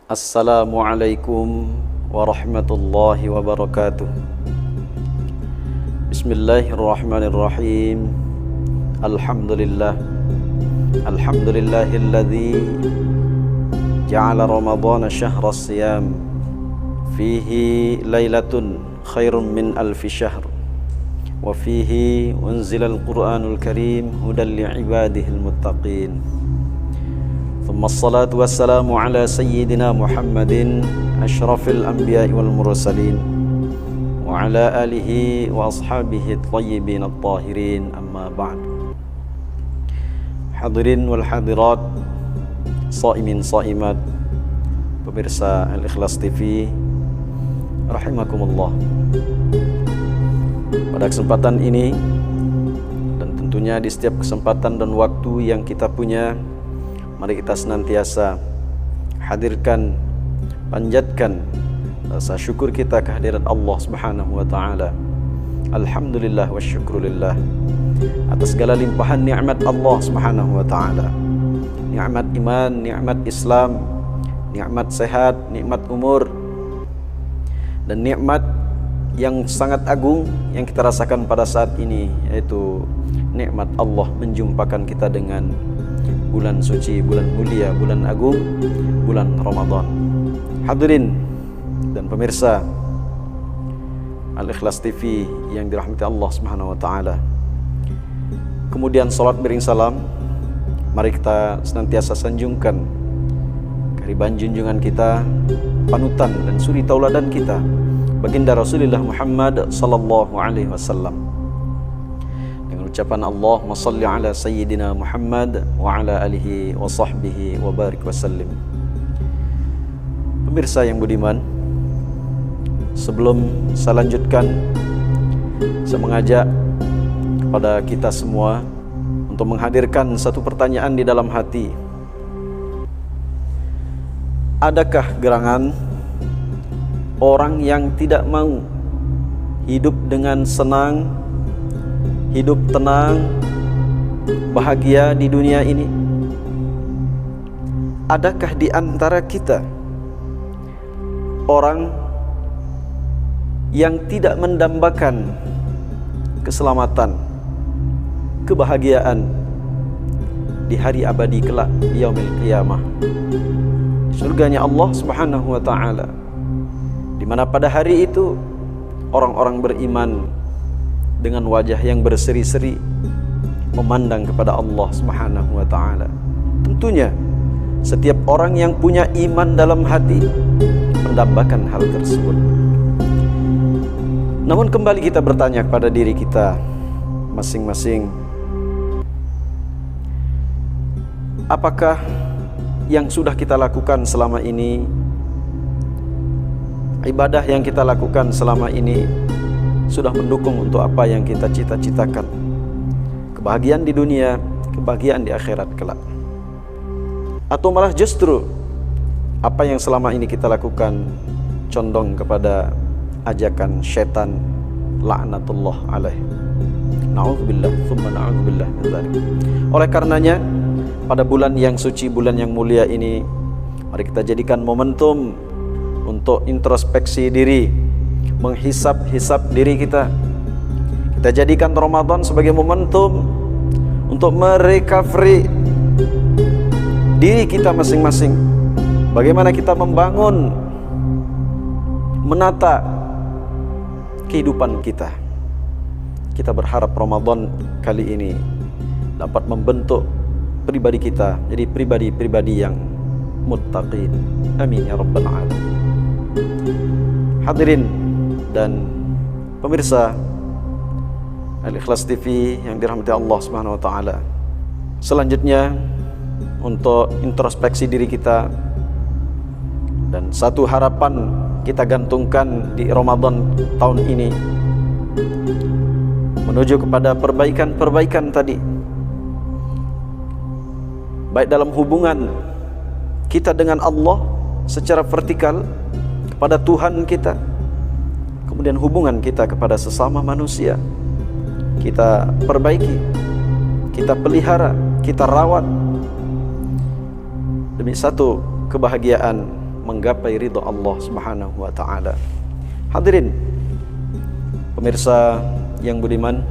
Assalamualaikum warahmatullahi wabarakatuh. Bismillahirrahmanirrahim. Alhamdulillah. Alhamdulillahilladzi ja'ala Ramadhana syahra siyam fihi lailatun khairun min alfi syahr wa fihi unzilal Qur'anul Karim hudan li'ibadihil muttaqin. ثم الصلاة والسلام على سيدنا محمد أشرف الأنبياء والمرسلين وعلى آله وأصحابه الطيبين الطاهرين أما بعد. Hadirin wal hadirat, shaimin shaimat, pemirsa Al-Ikhlas TV rahimakumullah. Pada kesempatan ini dan tentunya di setiap kesempatan dan waktu yang kita punya, mari kita senantiasa hadirkan, panjatkan rasa syukur kita kehadirat Allah Subhanahu wa taala. Alhamdulillah wa syukrulillah atas segala limpahan nikmat Allah Subhanahu wa taala. Nikmat iman, nikmat Islam, nikmat sehat, nikmat umur, dan nikmat yang sangat agung yang kita rasakan pada saat ini, yaitu nikmat Allah menjumpakan kita dengan bulan suci, bulan mulia, bulan agung, bulan Ramadan. Hadirin dan pemirsa Al-Ikhlas TV yang dirahmati Allah Subhanahu wa taala. Kemudian salat beriring salam, mari kita senantiasa sanjungkan kehadiran junjungan kita, panutan dan suri tauladan kita, baginda Rasulullah Muhammad sallallahu alaihi wasallam. Ucapan Allahumma salli ala sayyidina Muhammad wa ala alihi wa sahbihi wa barik wa sallim. Pemirsa yang budiman, sebelum saya lanjutkan, saya mengajak kepada kita semua untuk menghadirkan satu pertanyaan di dalam hati. Adakah gerangan orang yang tidak mau hidup dengan senang, hidup tenang, bahagia di dunia ini? Adakah di antara kita orang yang tidak mendambakan keselamatan, kebahagiaan di hari abadi kelak, yaumil qiyamah, surganya Allah Subhanahu wa taala, di mana pada hari itu orang-orang beriman dengan wajah yang berseri-seri memandang kepada Allah Subhanahu wa taala. Tentunya setiap orang yang punya iman dalam hati mendambakan hal tersebut. Namun kembali kita bertanya kepada diri kita masing-masing, apakah yang sudah kita lakukan selama ini, ibadah yang kita lakukan selama ini, sudah mendukung untuk apa yang kita cita-citakan? Kebahagiaan di dunia, kebahagiaan di akhirat kelak. Atau malah justru apa yang selama ini kita lakukan condong kepada ajakan syaitan, laknatullah alaih. Na'udzubillah, thumma na'udzubillah min dzalik. Oleh karenanya, pada bulan yang suci, bulan yang mulia ini, mari kita jadikan momentum untuk introspeksi diri, menghisap-hisap diri kita. Kita jadikan Ramadan sebagai momentum untuk merecovery diri kita masing-masing. Bagaimana kita membangun, menata kehidupan kita. Kita berharap Ramadan kali ini dapat membentuk pribadi kita jadi pribadi-pribadi yang muttaqin. Amin ya rabbal alamin. Hadirin dan pemirsa Al-Ikhlas TV yang dirahmati Allah Subhanahu wa taala. Selanjutnya, untuk introspeksi diri kita dan satu harapan kita gantungkan di Ramadan tahun ini menuju kepada perbaikan-perbaikan tadi, baik dalam hubungan kita dengan Allah secara vertikal kepada Tuhan kita, kemudian hubungan kita kepada sesama manusia kita perbaiki, kita pelihara, kita rawat demi satu kebahagiaan menggapai ridha Allah Subhanahu wa taala. Hadirin pemirsa yang budiman,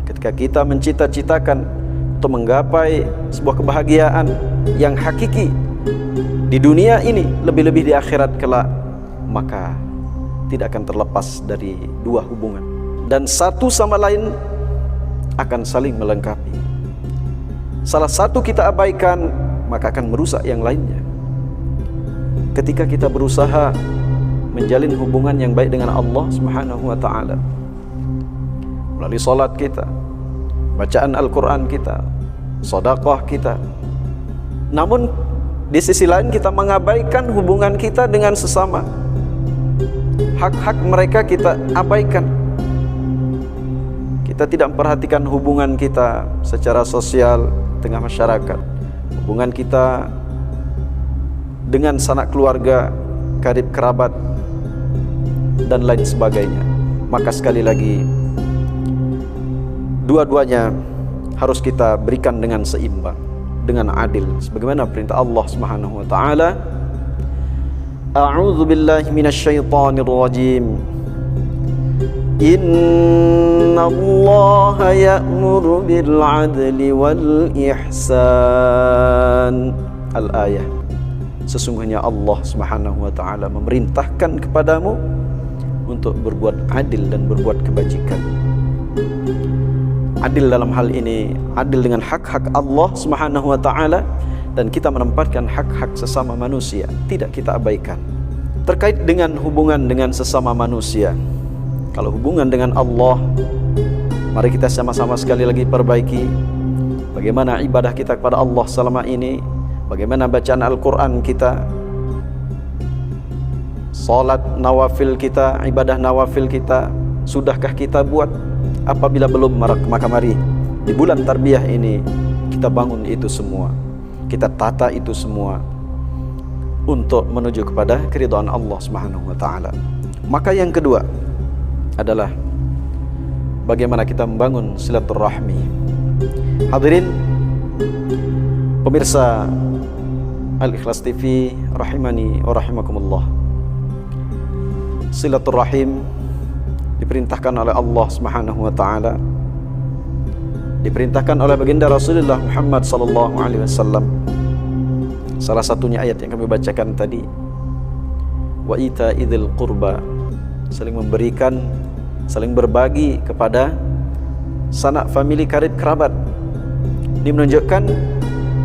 ketika kita mencita-citakan untuk menggapai sebuah kebahagiaan yang hakiki di dunia ini, lebih-lebih di akhirat kelak, maka tidak akan terlepas dari dua hubungan, dan satu sama lain akan saling melengkapi. Salah satu kita abaikan, maka akan merusak yang lainnya. Ketika kita berusaha menjalin hubungan yang baik dengan Allah Subhanahu wa taala melalui salat kita, bacaan Al-Quran kita, sedekah kita, namun di sisi lain kita mengabaikan hubungan kita dengan sesama, hak-hak mereka kita abaikan. Kita tidak memperhatikan hubungan kita secara sosial tengah masyarakat, hubungan kita dengan sanak keluarga, karib kerabat, dan lain sebagainya. Maka sekali lagi, dua-duanya harus kita berikan dengan seimbang, dengan adil, sebagaimana perintah Allah Subhanahu wa taala. A'udzu billahi minasyaitonir rajim. Innallaha ya'muru bil 'adli wal ihsan. Al-ayah. Sesungguhnya Allah Subhanahu wa taala memerintahkan kepadamu untuk berbuat adil dan berbuat kebajikan. Adil dalam hal ini, adil dengan hak-hak Allah Subhanahu wa taala, dan kita menempatkan hak-hak sesama manusia, tidak kita abaikan. Terkait dengan hubungan dengan sesama manusia, kalau hubungan dengan Allah, mari kita sama-sama sekali lagi perbaiki bagaimana ibadah kita kepada Allah selama ini, bagaimana bacaan Al-Quran kita, salat nawafil kita, ibadah nawafil kita, sudahkah kita buat? Apabila belum, maka mari di bulan tarbiyah ini kita bangun itu semua, kita tata itu semua untuk menuju kepada keridhaan Allah Subhanahu wa taala. Maka yang kedua adalah bagaimana kita membangun silaturahmi. Hadirin pemirsa Al-Ikhlas TV rahimani wa rahimakumullah. Silaturahim diperintahkan oleh Allah Subhanahu wa taala, diperintahkan oleh baginda Rasulullah Muhammad sallallahu alaihi wasallam. Salah satunya ayat yang kami bacakan tadi, wa itaidzil qurba, saling memberikan, saling berbagi kepada sanak famili karib kerabat. Ini menunjukkan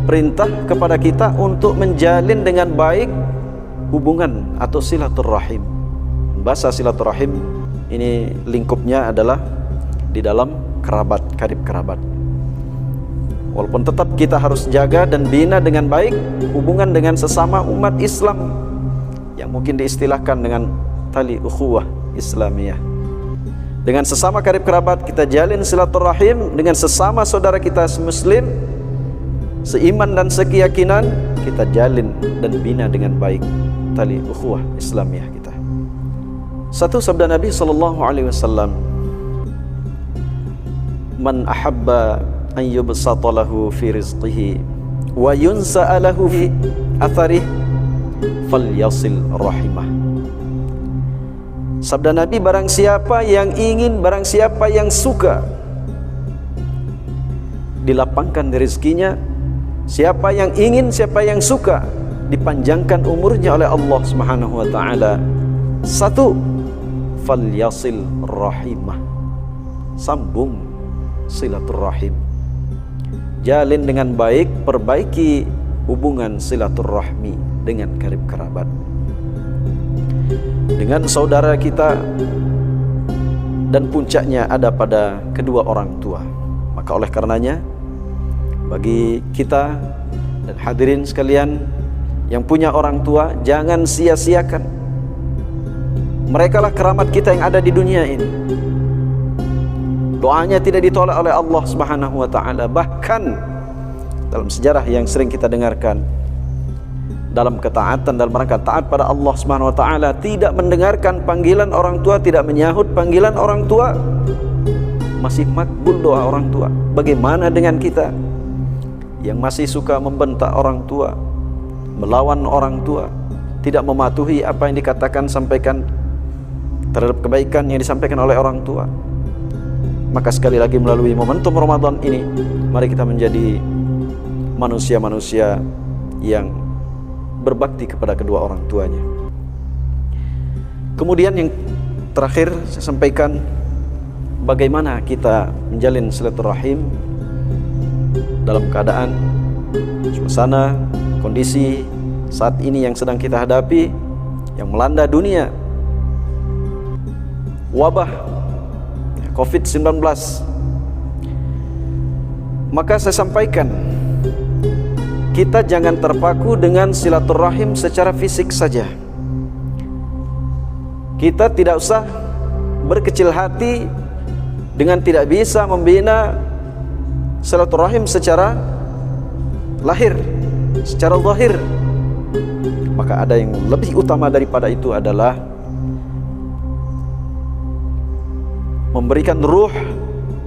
perintah kepada kita untuk menjalin dengan baik hubungan atau silaturahim. Bahasa silaturahim ini lingkupnya adalah di dalam kerabat, karib kerabat. Walaupun tetap kita harus jaga dan bina dengan baik hubungan dengan sesama umat Islam yang mungkin diistilahkan dengan tali ukhuwah Islamiyah. Dengan sesama karib kerabat kita jalin silaturahim, dengan sesama saudara kita muslim seiman dan sekeyakinan kita jalin dan bina dengan baik tali ukhuwah Islamiyah kita. Satu sabda Nabi sallallahu alaihi wasallam, man ahabba an yubsata lahu fi rizqihi wa yunsa'a lahu fi atharih falyasil rahimah. Sabda Nabi, barang siapa yang ingin, barang siapa yang suka dilapangkan rezekinya, siapa yang ingin, siapa yang suka dipanjangkan umurnya oleh Allah Subhanahu wa taala, satu, falyasil rahimah, sambung silaturahim, jalin dengan baik, perbaiki hubungan silaturahmi dengan karib kerabat, dengan saudara kita, dan puncaknya ada pada kedua orang tua. Maka oleh karenanya bagi kita dan hadirin sekalian yang punya orang tua, jangan sia-siakan. Mereka lah keramat kita yang ada di dunia ini. Doanya tidak ditolak oleh Allah Subhanahu wa taala. Bahkan dalam sejarah yang sering kita dengarkan, dalam ketaatan, dalam rangka taat pada Allah Subhanahu wa taala, tidak mendengarkan panggilan orang tua, tidak menyahut panggilan orang tua, masih makbul doa orang tua. Bagaimana dengan kita yang masih suka membentak orang tua, melawan orang tua, tidak mematuhi apa yang dikatakan sampaikan terhadap kebaikan yang disampaikan oleh orang tua. Maka sekali lagi melalui momentum Ramadan ini, mari kita menjadi manusia-manusia yang berbakti kepada kedua orang tuanya. Kemudian yang terakhir saya sampaikan, bagaimana kita menjalin silaturahim dalam keadaan suasana kondisi saat ini yang sedang kita hadapi, yang melanda dunia, wabah COVID-19. Maka saya sampaikan, kita jangan terpaku dengan silaturahim secara fisik saja. Kita tidak usah berkecil hati dengan tidak bisa membina silaturahim secara lahir, secara zahir. Maka ada yang lebih utama daripada itu adalah memberikan ruh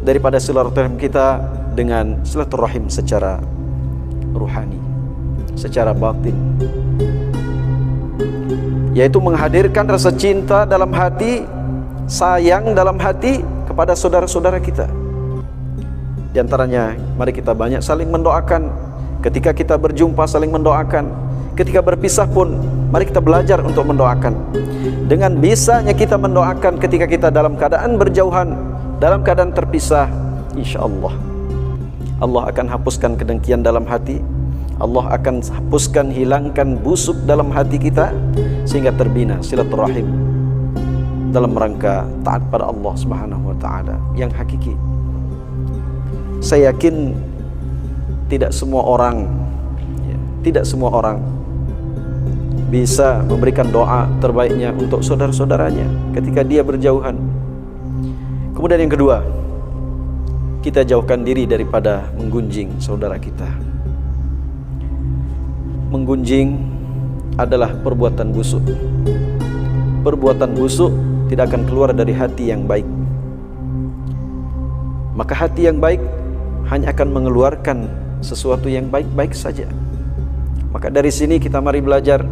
daripada silaturahim kita dengan silaturahim secara ruhani, secara batin, yaitu menghadirkan rasa cinta dalam hati, sayang dalam hati kepada saudara-saudara kita. Di antaranya, mari kita banyak saling mendoakan. Ketika kita berjumpa, saling mendoakan. Ketika berpisah pun, mari kita belajar untuk mendoakan. Dengan bisanya kita mendoakan ketika kita dalam keadaan berjauhan, dalam keadaan terpisah, insya Allah Allah akan hapuskan kedengkian dalam hati. Allah akan hapuskan, hilangkan busuk dalam hati kita, sehingga terbina silaturahim dalam rangka taat pada Allah Subhanahu wa taala yang hakiki. Saya yakin tidak semua orang bisa memberikan doa terbaiknya untuk saudara-saudaranya ketika dia berjauhan. Kemudian yang kedua, kita jauhkan diri daripada menggunjing saudara kita. Menggunjing adalah perbuatan busuk. Perbuatan busuk tidak akan keluar dari hati yang baik. Maka hati yang baik hanya akan mengeluarkan sesuatu yang baik-baik saja. Maka dari sini kita mari belajar,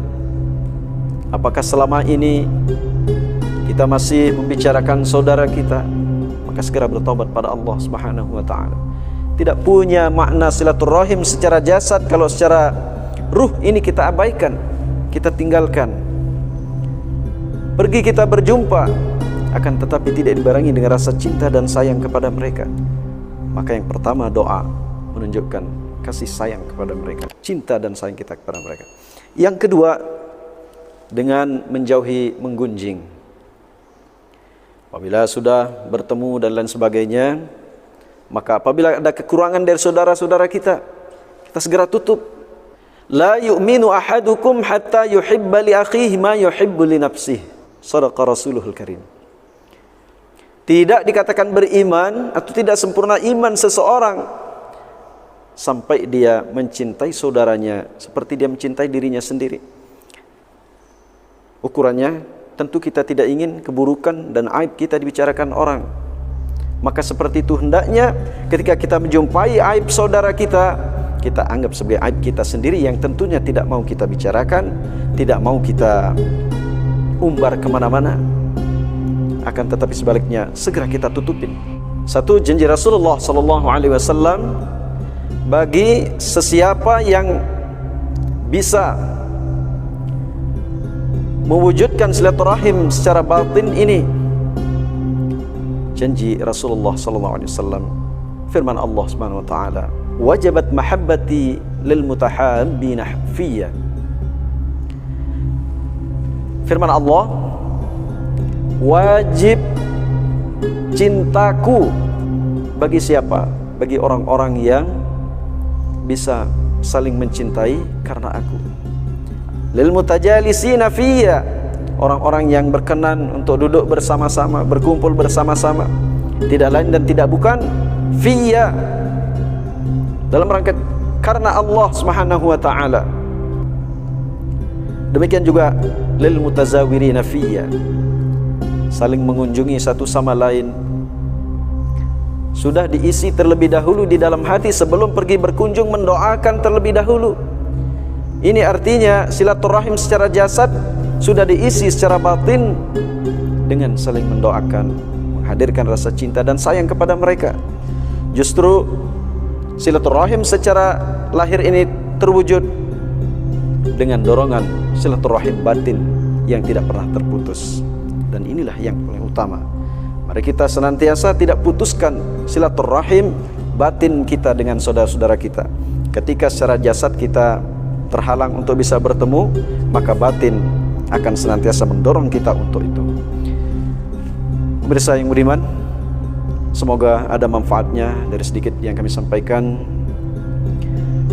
apakah selama ini kita masih membicarakan saudara kita, maka segera bertobat pada Allah Subhanahu wa taala. Tidak punya makna silaturahim secara jasad kalau secara ruh ini kita abaikan, kita tinggalkan. Pergi kita berjumpa, akan tetapi tidak dibarengi dengan rasa cinta dan sayang kepada mereka. Maka yang pertama, doa menunjukkan kasih sayang kepada mereka, cinta dan sayang kita kepada mereka. Yang kedua, dengan menjauhi menggunjing. Apabila sudah bertemu dan lain sebagainya, maka apabila ada kekurangan dari saudara-saudara kita, kita segera tutup. La yu'minu ahadukum hatta yuhibba li akhihi ma yuhibbu li nafsihi. Shadaqa Rasuluhul Karim. Tidak dikatakan beriman atau tidak sempurna iman seseorang sampai dia mencintai saudaranya seperti dia mencintai dirinya sendiri. Ukurannya tentu kita tidak ingin keburukan dan aib kita dibicarakan orang. Maka seperti itu hendaknya ketika kita menjumpai aib saudara kita, kita anggap sebagai aib kita sendiri yang tentunya tidak mau kita bicarakan, tidak mau kita umbar kemana-mana. Akan tetapi sebaliknya segera kita tutupin. Satu janji Rasulullah SAW, bagi sesiapa yang bisa mewujudkan silaturahim secara batin ini, janji Rasulullah SAW, firman Allah Subhanahu wa taala, wajabat mahabbati lil mutahabbina fiyya. Firman Allah, wajib cintaku bagi siapa? Bagi orang-orang yang bisa saling mencintai karena aku. Lil mutajalisina fiyya, orang-orang yang berkenan untuk duduk bersama-sama, berkumpul bersama-sama, tidak lain dan tidak bukan fiyya, dalam rangka karena Allah Subhanahu wa taala. Demikian juga lil mutazawirina fiyya, saling mengunjungi satu sama lain, sudah diisi terlebih dahulu di dalam hati sebelum pergi berkunjung, mendoakan terlebih dahulu. Ini artinya silaturahim secara jasad sudah diisi secara batin dengan saling mendoakan, menghadirkan rasa cinta dan sayang kepada mereka. Justru silaturahim secara lahir ini terwujud dengan dorongan silaturahim batin yang tidak pernah terputus. Dan inilah yang paling utama. Mari kita senantiasa tidak putuskan silaturahim batin kita dengan saudara-saudara kita. Ketika secara jasad kita terhalang untuk bisa bertemu, maka batin akan senantiasa mendorong kita untuk itu. Pemirsa yang budiman, semoga ada manfaatnya dari sedikit yang kami sampaikan.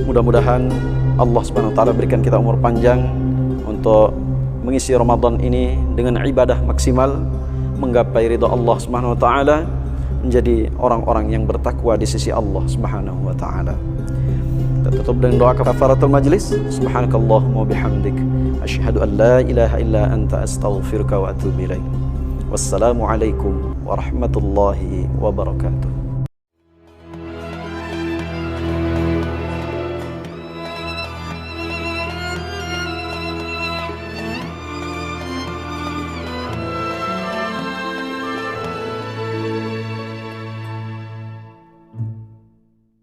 Mudah-mudahan Allah Subhanahu wa taala berikan kita umur panjang untuk mengisi Ramadan ini dengan ibadah maksimal, menggapai ridha Allah Subhanahu wa taala, menjadi orang-orang yang bertakwa di sisi Allah Subhanahu wa taala. Kita tutup dengan doa kafaratul majlis. Subhanakallahumma bihamdik, asyhadu an la ilaha illa anta, astaghfiruka wa atubu ilaik. Wassalamu alaikum warahmatullahi wabarakatuh.